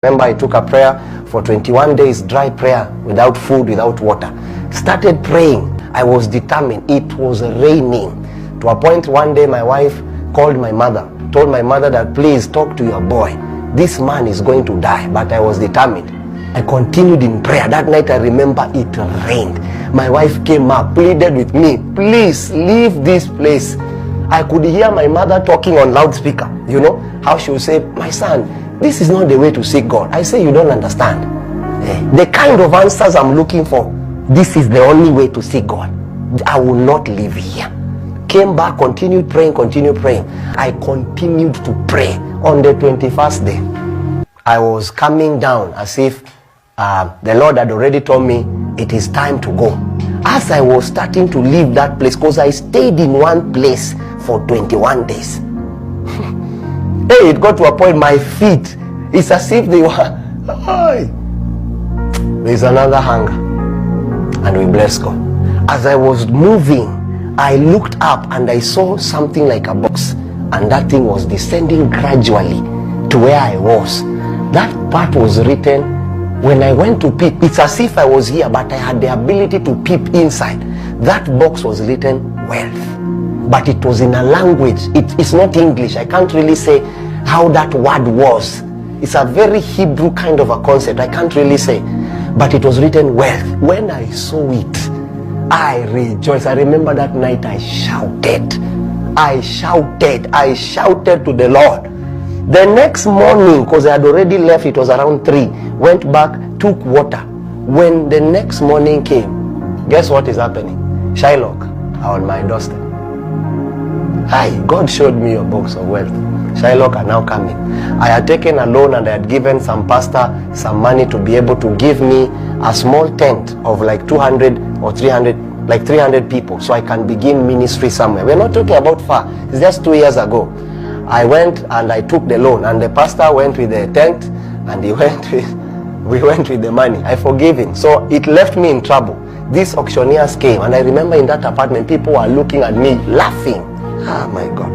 Remember, I took a prayer for 21 days, dry prayer, without food, without water. Started praying. I was determined. It was raining. To a point, one day my wife called my mother, told my mother that, please talk to your boy. This man is going to die. But I was determined. I continued in prayer. That night I remember it rained. My wife came up, pleaded with me, please leave this place. I could hear my mother talking on loudspeaker. You know how she would say, my son, this is not the way to seek God. I say, you don't understand. The kind of answers I'm looking for, this is the only way to seek God. I will not live here. Came back, continued praying. I continued to pray. On the 21st day, I was coming down as if the Lord had already told me it is time to go. As I was starting to leave that place, because I stayed in one place for 21 days. Hey, it got to a point, my feet, it's as if they were, there's another hunger. And we bless God. As I was moving, I looked up and I saw something like a box. And that thing was descending gradually to where I was. That part was written, when I went to peep, it's as if I was here, but I had the ability to peep inside. That box was written wealth. But it was in a language, it's not English. I can't really say how that word was. It's a very Hebrew kind of a concept. I can't really say. But it was written wealth. When I saw it, I rejoiced. I remember that night I shouted. I shouted to the Lord. The next morning, because I had already left, it was around 3, went back, took water. When the next morning came, guess what is happening? Shylock on my doorstep. Hi, God showed me your box of wealth. Shylock are now coming. I had taken a loan and I had given some pastor some money to be able to give me a small tent of like 200 or 300, like 300 people, so I can begin ministry somewhere. We're not talking about far. It's just 2 years ago. I went and I took the loan, and the pastor went with the tent and we went with the money. I forgave him. So it left me in trouble. These auctioneers came, and I remember in that apartment people were looking at me laughing. Ah, my God.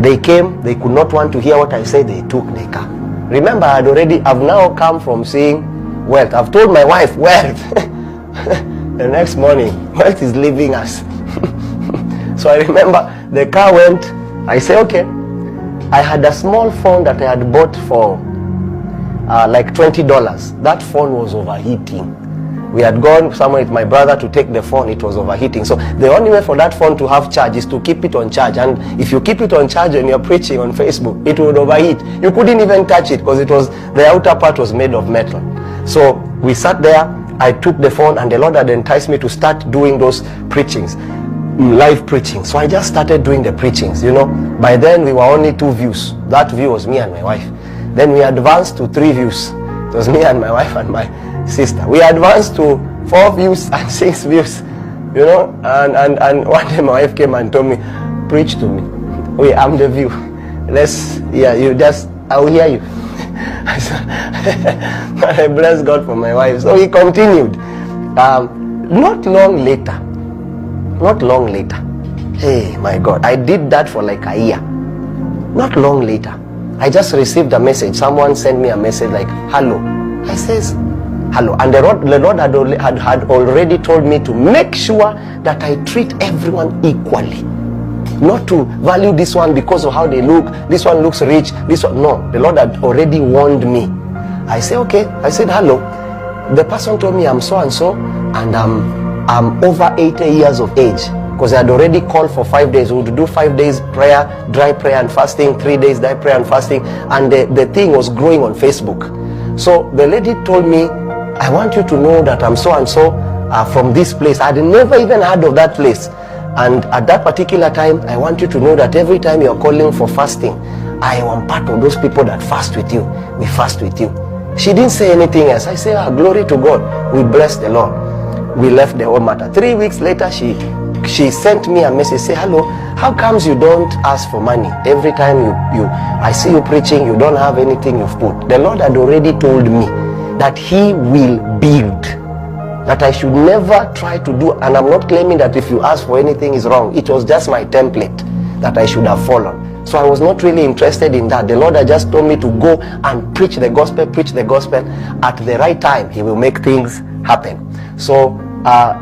They came, they could not want to hear what I said, they took the car. Remember, I've now come from seeing wealth. I've told my wife, wealth. The next morning, wealth is leaving us. So I remember the car went, I say, okay. I had a small phone that I had bought for like $20. That phone was overheating. We had gone somewhere with my brother to take the phone. It was overheating. So the only way for that phone to have charge is to keep it on charge. And if you keep it on charge and you're preaching on Facebook, it would overheat. You couldn't even touch it because the outer part was made of metal. So we sat there. I took the phone, and the Lord had enticed me to start doing those preachings, live preaching. So I just started doing the preachings. You know, by then we were only 2 views. That view was me and my wife. Then we advanced to 3 views. It was me and my wife and my sister. We advanced to 4 views and 6 views, you know, and one day my wife came and told me, preach to me. I'm the view. I'll hear you. I bless God for my wife. So he continued. Not long later, hey, my God, I did that for like a year. Not long later, I just received a message. Someone sent me a message like, hello. I says, hello. And the Lord had already told me to make sure that I treat everyone equally. Not to value this one because of how they look. This one looks rich. This one, no. The Lord had already warned me. I say, okay. I said, hello. The person told me I'm so and so, and I'm over 80 years of age. Because I had already called for 5 days. We would do 5 days prayer, dry prayer and fasting, 3 days dry prayer and fasting. And the thing was growing on Facebook. So the lady told me, I want you to know that I'm so and so from this place. I had never even heard of that place. And at that particular time, I want you to know that every time you're calling for fasting, I am part of those people that fast with you. We fast with you. She didn't say anything else. I say, glory to God. We bless the Lord. We left the whole matter. 3 weeks later, she sent me a message, say, hello, how comes you don't ask for money? Every time I see you preaching, you don't have anything you've put. The Lord had already told me that he will build, that I should never try to do, and I'm not claiming that if you ask for anything is wrong. It was just my template that I should have followed. So I was not really interested in that. The Lord had just told me to go and preach the gospel. At the right time, he will make things happen. So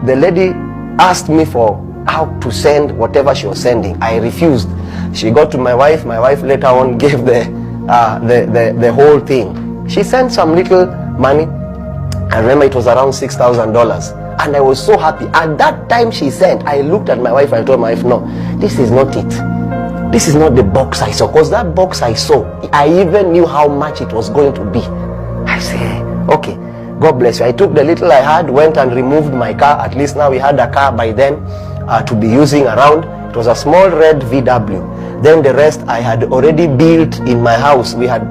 the lady asked me for how to send whatever she was sending. I refused. She got to my wife. My wife later on gave the whole thing. She sent some little money. I remember it was around $6,000. And I was so happy. At that time she sent, I looked at my wife and I told my wife, no, this is not it. This is not the box I saw. Because that box I saw, I even knew how much it was going to be. I said, okay, God bless you. I took the little I had, went and removed my car. At least now we had a car by then to be using around. It was a small red VW. Then the rest I had already built in my house. We had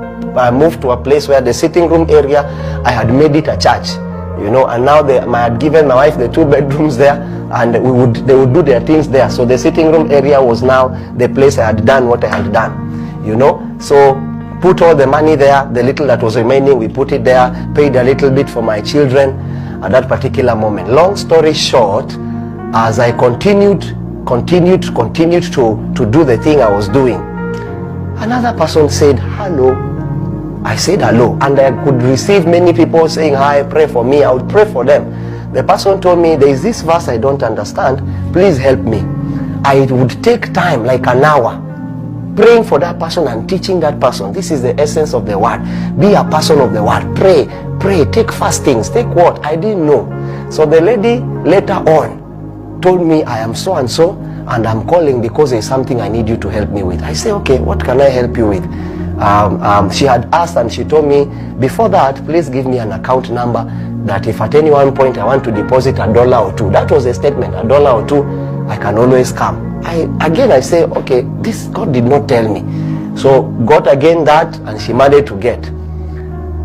moved to a place where the sitting room area, I had made it a church. You know, and now I had given my wife the 2 bedrooms there, and they would do their things there. So the sitting room area was now the place I had done what I had done, you know. So put all the money there, the little that was remaining, we put it there, paid a little bit for my children at that particular moment. Long story short, as I continued to do the thing I was doing, another person said, hello. I said hello, and I could receive many people saying, hi, pray for me. I would pray for them. The person told me, there is this verse I don't understand, please help me. I would take time, like an hour, praying for that person and teaching that person. This is the essence of the word. Be a person of the word. Pray, take fastings, take what? I didn't know. So the lady later on told me, I am so and so, and I'm calling because there's something I need you to help me with. I say, okay, what can I help you with? She had asked, and she told me, before that, please give me an account number that if at any one point I want to deposit $1 or $2, that was the statement, $1 or $2, I can always come. I say, okay, this God did not tell me. So got again that, and she managed to get.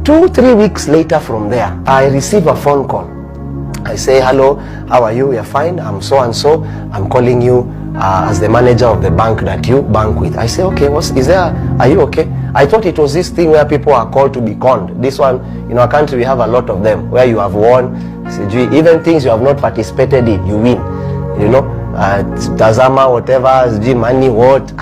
2-3 weeks later from there, I receive a phone call. I say, hello, how are you? You're fine. I'm so and so. I'm calling you as the manager of the bank that you bank with. I say, okay, are you okay? I thought it was this thing where people are called to be conned. This one, in our country, we have a lot of them, where you have won, even things you have not participated in, you win. You know, Tazama, whatever, money, what.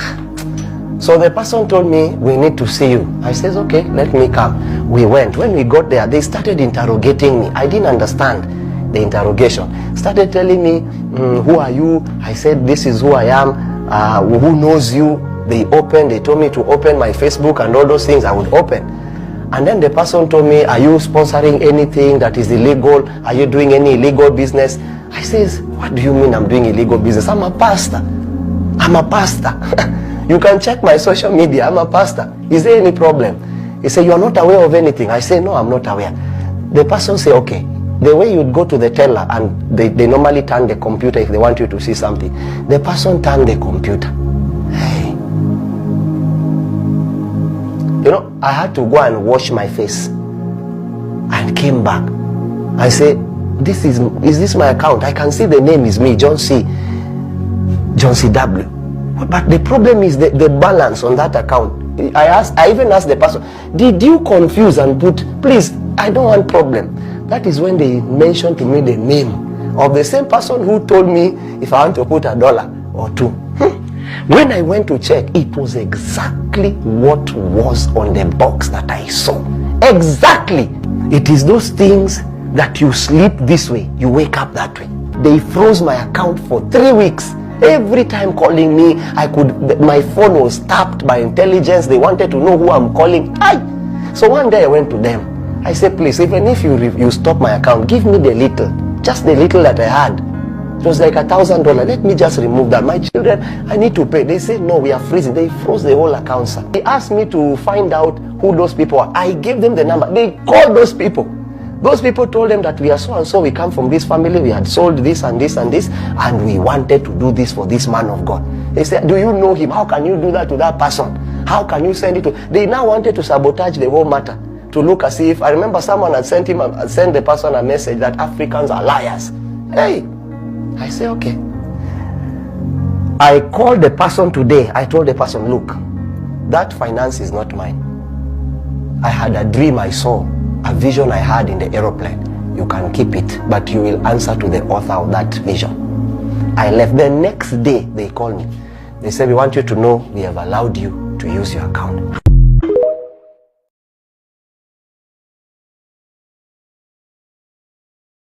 So the person told me, we need to see you. I says, okay, let me come. We went. When we got there, they started interrogating me. I didn't understand the interrogation. Started telling me, who are you? I said, this is who I am. Who knows you? They told me to open my Facebook and all those things I would open. And then the person told me, are you sponsoring anything that is illegal? Are you doing any illegal business? I says, what do you mean I'm doing illegal business? I'm a pastor. You can check my social media. I'm a pastor. Is there any problem? He said, you are not aware of anything. I say, no, I'm not aware. The person say, okay. The way you'd go to the teller, and they normally turn the computer if they want you to see something. The person turned the computer. Hey. You know, I had to go and wash my face and came back. I say, is this my account? I can see the name is me, John C. W. But the problem is the balance on that account. I even asked the person, did you confuse and put, please, I don't want problem. That is when they mentioned to me the name of the same person who told me if I want to put $1 or $2. When I went to check, it was exactly what was on the box that I saw. Exactly. It is those things that you sleep this way, you wake up that way. They froze my account for 3 weeks. Every time calling me, my phone was tapped by intelligence. They wanted to know who I'm calling. So one day I went to them. I said, please, even if you stop my account, give me the little, just the little that I had. It was like $1,000. Let me just remove that. My children, I need to pay. They said, no, we are freezing. They froze the whole account, sir. They asked me to find out who those people are. I gave them the number. They called those people. Those people told them that we are so and so, we come from this family, we had sold this and this and this, and we wanted to do this for this man of God. They said, do you know him? How can you do that to that person? How can you send it to... They now wanted to sabotage the whole matter, to look as if... I remember someone had sent the person a message that Africans are liars. Hey! I say, okay. I called the person today. I told the person, look, that finance is not mine. I had a dream I saw, a vision I had in the aeroplane. You can keep it, but you will answer to the author of that vision. I left. The next day, they called me. They said, we want you to know we have allowed you to use your account.